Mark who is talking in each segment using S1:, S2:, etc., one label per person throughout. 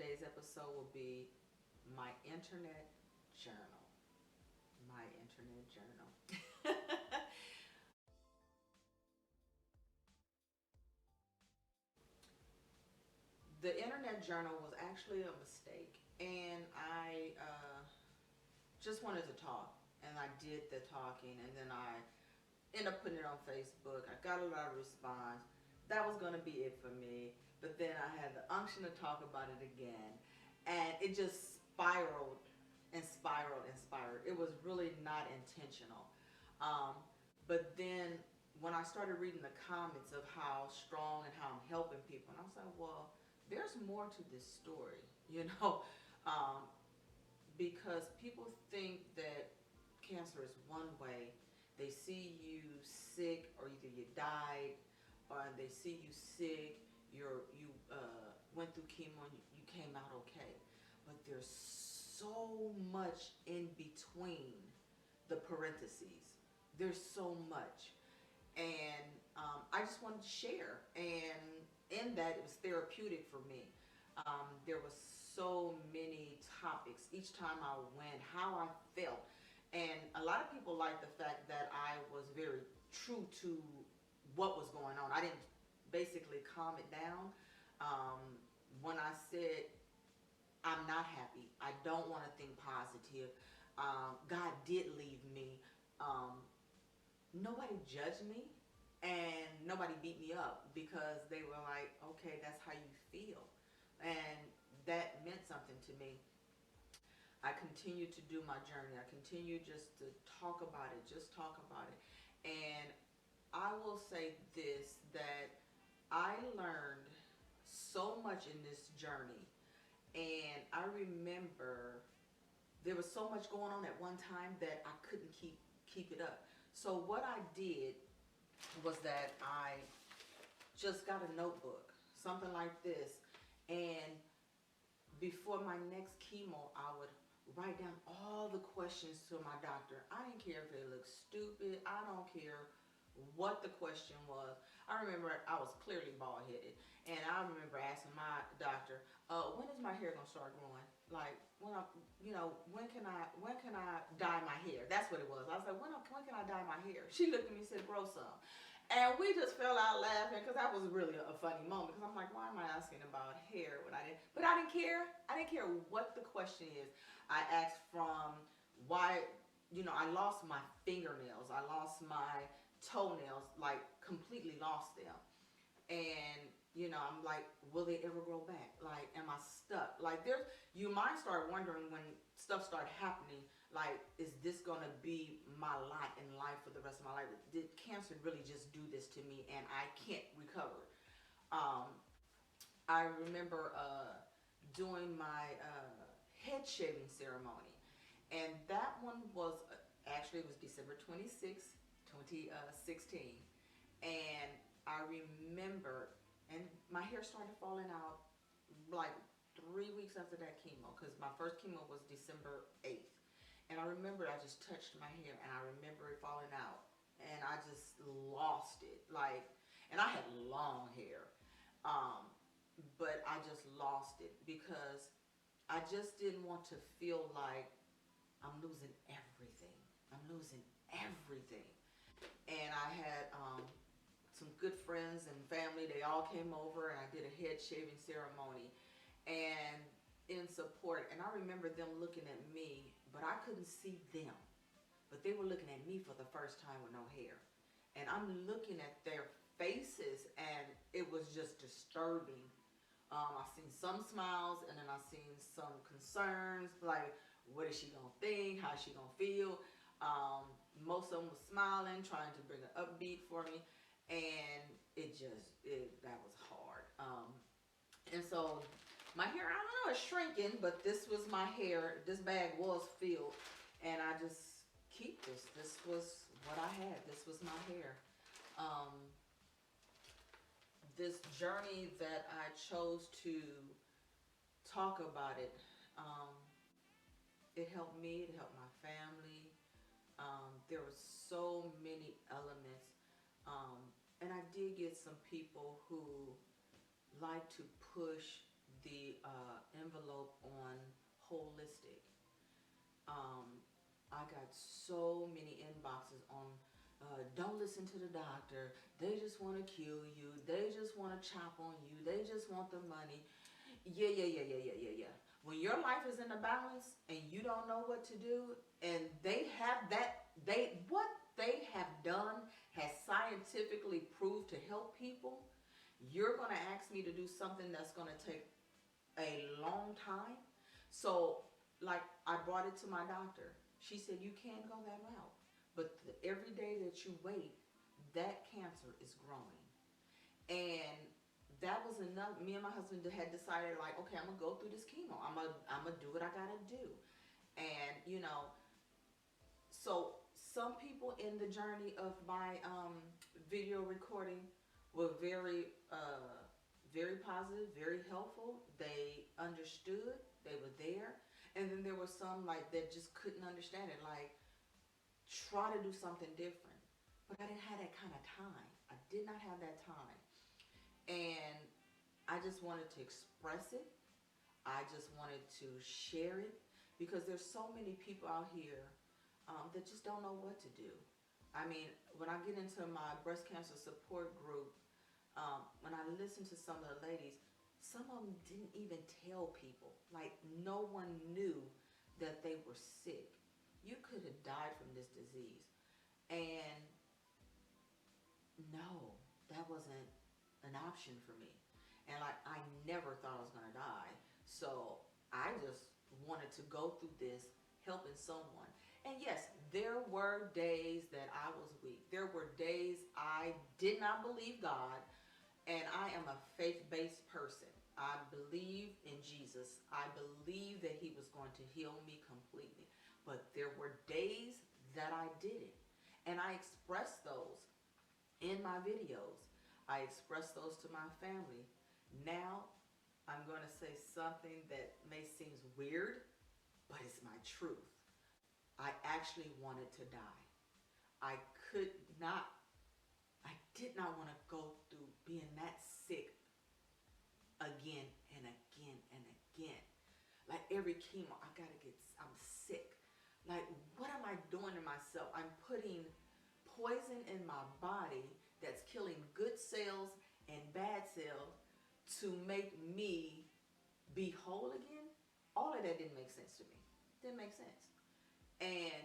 S1: today's episode will be my internet journal. My internet journal. The internet journal was actually a mistake, and I just wanted to talk, and I did the talking, and then I ended up putting it on Facebook. I got a lot of response. That was going to be it for me, but then I had the unction to talk about it again, and it just spiraled and spiraled and spiraled. It was really not intentional. Um, but then when I started reading the comments of how strong and how I'm helping people, and I was like, well, there's more to this story, you know, um, because people think that cancer is one way. They see you sick, or either you died, or they see you sick, you went through chemo and you came out okay. But there's so much in between the parentheses. There's so much. And I just wanted to share. And in that, it was therapeutic for me. There was so many topics each time I went, how I felt. And a lot of people liked the fact that I was very true to what was going on. I didn't basically calm it down. When I said, I'm not happy, I don't want to think positive, God did leave me, nobody judged me and nobody beat me up, because they were like, okay, that's how you feel. And that meant something to me. I continue to do my journey. I continue just to talk about it, just talk about it. And I will say this, that I learned so much in this journey. And I remember there was so much going on at one time that I couldn't keep it up. So what I did was that I just got a notebook, something like this, and before my next chemo, I would write down all the questions to my doctor. I didn't care if it looked stupid. I don't care what the question was. I remember I was clearly bald-headed, and I remember asking my doctor, when is my hair gonna start growing? Like, when can I dye my hair? That's what it was. I was like, when can I dye my hair? She looked at me and said, grow some. And we just fell out laughing, because that was really a funny moment, because I'm like, why am I asking about hair when I didn't? But I didn't care. I didn't care what the question is. I asked from why, I lost my fingernails. I lost my toenails, like completely lost them. And I'm like, will they ever grow back? Like, am I stuck? Like, you might start wondering when stuff start happening, like, is this gonna be my lot in life for the rest of my life? Did cancer really just do this to me and I can't recover? I remember doing my head shaving ceremony, and that one was actually, it was December 26th, 2016. And I remember, and my hair started falling out like 3 weeks after that chemo, because my first chemo was December 8th. And I remember I just touched my hair, and I remember it falling out, and I just lost it. Like, and I had long hair, but I just lost it, because I just didn't want to feel like I'm losing everything. I'm losing everything. And I had some good friends and family. They all came over, and I did a head shaving ceremony and in support. And I remember them looking at me, but I couldn't see them. But they were looking at me for the first time with no hair. And I'm looking at their faces, and it was just disturbing. I seen some smiles, and then I seen some concerns, like, what is she gonna think? How's she gonna feel? Most of them were smiling, trying to bring an upbeat for me, and that was hard. And so my hair, I don't know, it's shrinking, but this was my hair. This bag was filled, and I just keep this. This was what I had. This was my hair. This journey that I chose to talk about it, it helped me, it helped my family. There were so many elements. And I did get some people who like to push the envelope on holistic, um, I got so many inboxes on don't listen to the doctor. They just want to kill you. They just want to chop on you. They just want the money. Yeah, yeah, yeah, yeah, yeah, yeah, yeah. When your life is in a balance and you don't know what to do, and they have that, what they have done has scientifically proved to help people, you're going to ask me to do something that's going to take a long time. So, like, I brought it to my doctor. She said, you can't go that route. But every day that you wait, that cancer is growing. And that was enough. Me and my husband had decided, like, okay, I'm going to go through this chemo. I'm gonna do what I got to do. And, so some people in the journey of my video recording were very positive, very helpful. They understood, they were there. And then there were some like that just couldn't understand it, like try to do something different. But I didn't have that kind of time. I did not have that time. And I just wanted to express it. I just wanted to share it because there's so many people out here that just don't know what to do. I mean, when I get into my breast cancer support group, when I listen to some of the ladies, some of them didn't even tell people. Like, no one knew that they were sick. You could have died from this disease. And no, that wasn't an option for me. And like, I never thought I was going to die. So I just wanted to go through this helping someone. And yes, there were days that I was weak. There were days I did not believe God. And I am a faith-based person. I believe in Jesus. I believe that he was going to heal me completely. But there were days that I didn't. And I expressed those in my videos. I expressed those to my family. Now, I'm going to say something that may seem weird, but it's my truth. I actually wanted to die. I could not, I did not want to go through being that sick again and again and again. Like every chemo, I'm sick. Like, what am I doing to myself? I'm putting poison in my body that's killing good cells and bad cells to make me be whole again. All of that didn't make sense to me. Didn't make sense. And,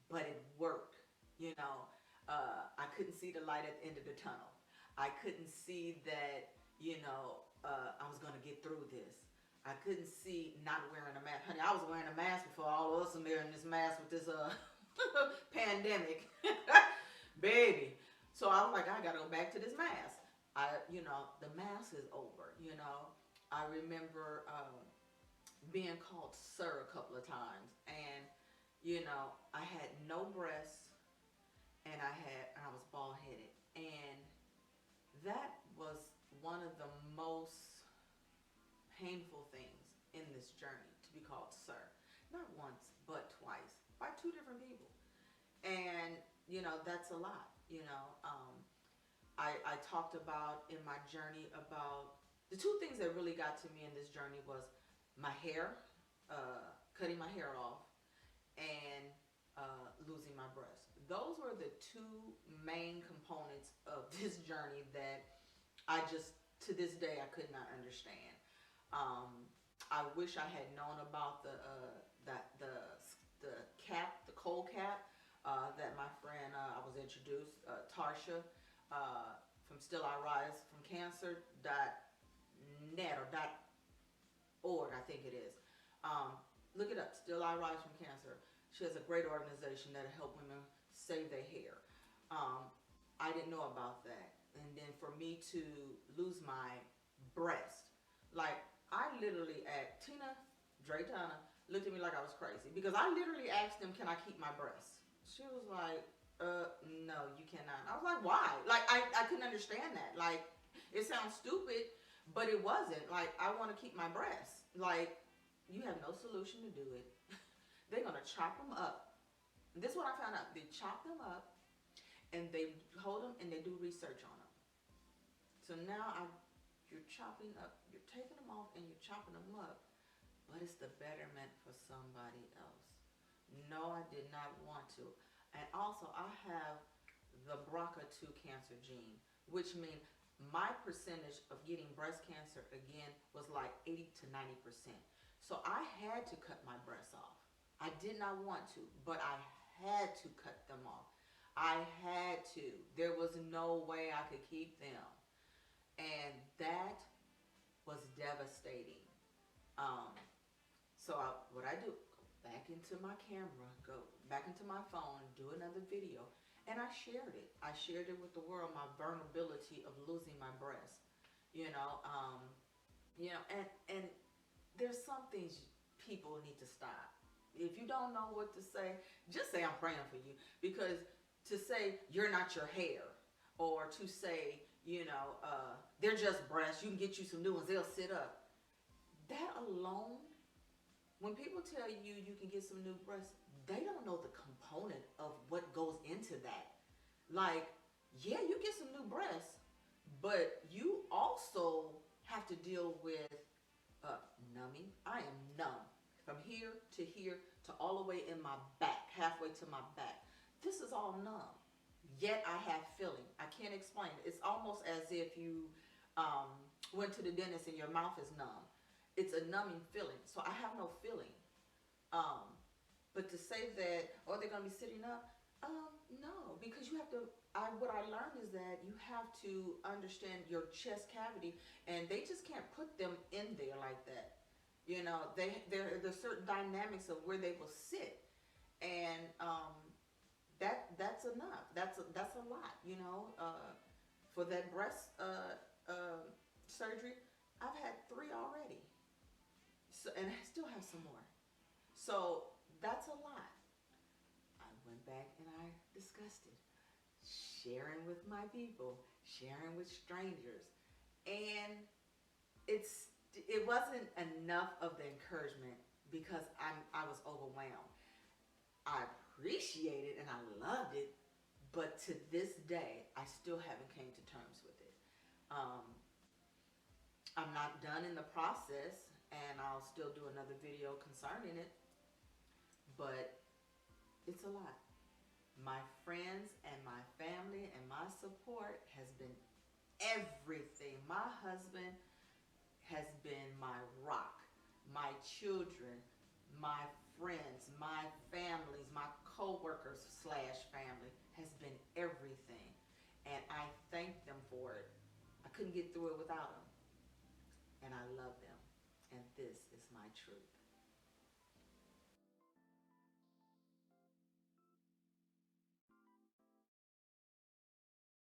S1: but it worked, you know. I couldn't see the light at the end of the tunnel. I couldn't see that, I was going to get through this. I couldn't see not wearing a mask. Honey, I was wearing a mask before all of us are wearing this mask with this pandemic. Baby. So I was like, I got to go back to this mask. The mask is over, I remember being called sir a couple of times. And, I had no breasts and I was bald headed. And that was one of the most painful things in this journey, to be called sir. Not once, but twice, by two different people. And, that's a lot, I talked about in my journey about the two things that really got to me in this journey was my hair, cutting my hair off, and losing my breast. Those were the two main components of this journey that I just, to this day, I could not understand. I wish I had known about the cap, the cold cap, that my friend I was introduced, Tarsha, from Still I Rise from Cancer .net or .org, I think it is. Look it up, Still I Rise from Cancer. She has a great organization that'll help women save their hair. I didn't know about that. And then for me to lose my breast, like I literally asked, Tina Draytana looked at me like I was crazy because I literally asked them, can I keep my breast? She was like, no, you cannot. I was like, why? Like, I couldn't understand that. Like, it sounds stupid, but it wasn't. Like, I want to keep my breasts. Like, you have no solution to do it. They're going to chop them up. And this is what I found out. They chop them up, and they hold them, and they do research on them. So now I you're chopping up, you're taking them off and you're chopping them up, but it's the betterment for somebody else. No, I did not want to. And also, I have the BRCA2 cancer gene, which means my percentage of getting breast cancer again was like 80 to 90%. So I had to cut my breasts off. I did not want to, but I had to cut them off. I had to. There was no way I could keep them. And that was devastating. Um, what I do, go back into my camera, go back into my phone, do another video, and I shared it. I shared it with the world, my vulnerability of losing my breast. You know, um, and there's some things people need to stop. If you don't know what to say, just say I'm praying for you. Because to say you're not your hair, or to say, they're just breasts, you can get you some new ones, they'll sit up. That alone, when people tell you you can get some new breasts, they don't know the component of what goes into that. Like, yeah, you get some new breasts, but you also have to deal with numbing. I am numb from here to all the way in my back, halfway to my back. This is all numb. Yet I have feeling. I can't explain it. It's almost as if you went to the dentist and your mouth is numb. It's a numbing feeling. So I have no feeling. Um, but to say that, oh, they're going to be sitting up, no, because you have to. What I learned is that you have to understand your chest cavity, and they just can't put them in there like that. There's certain dynamics of where they will sit, and that's enough. That's a lot. For that breast surgery, I've had 3 already, so and I still have some more. So that's a lot. I went back and I discussed it, sharing with my people, sharing with strangers, and it wasn't enough of the encouragement because I was overwhelmed. I appreciate it and I loved it, but to this day, I still haven't came to terms with it. Um, I'm not done in the process, and I'll still do another video concerning it, but it's a lot. My friends and my family and my support has been everything. My husband has been my rock. My children, my friends, my families, my co-workers slash family has been everything. And I thank them for it. I couldn't get through it without them. And I love them. And this is my truth.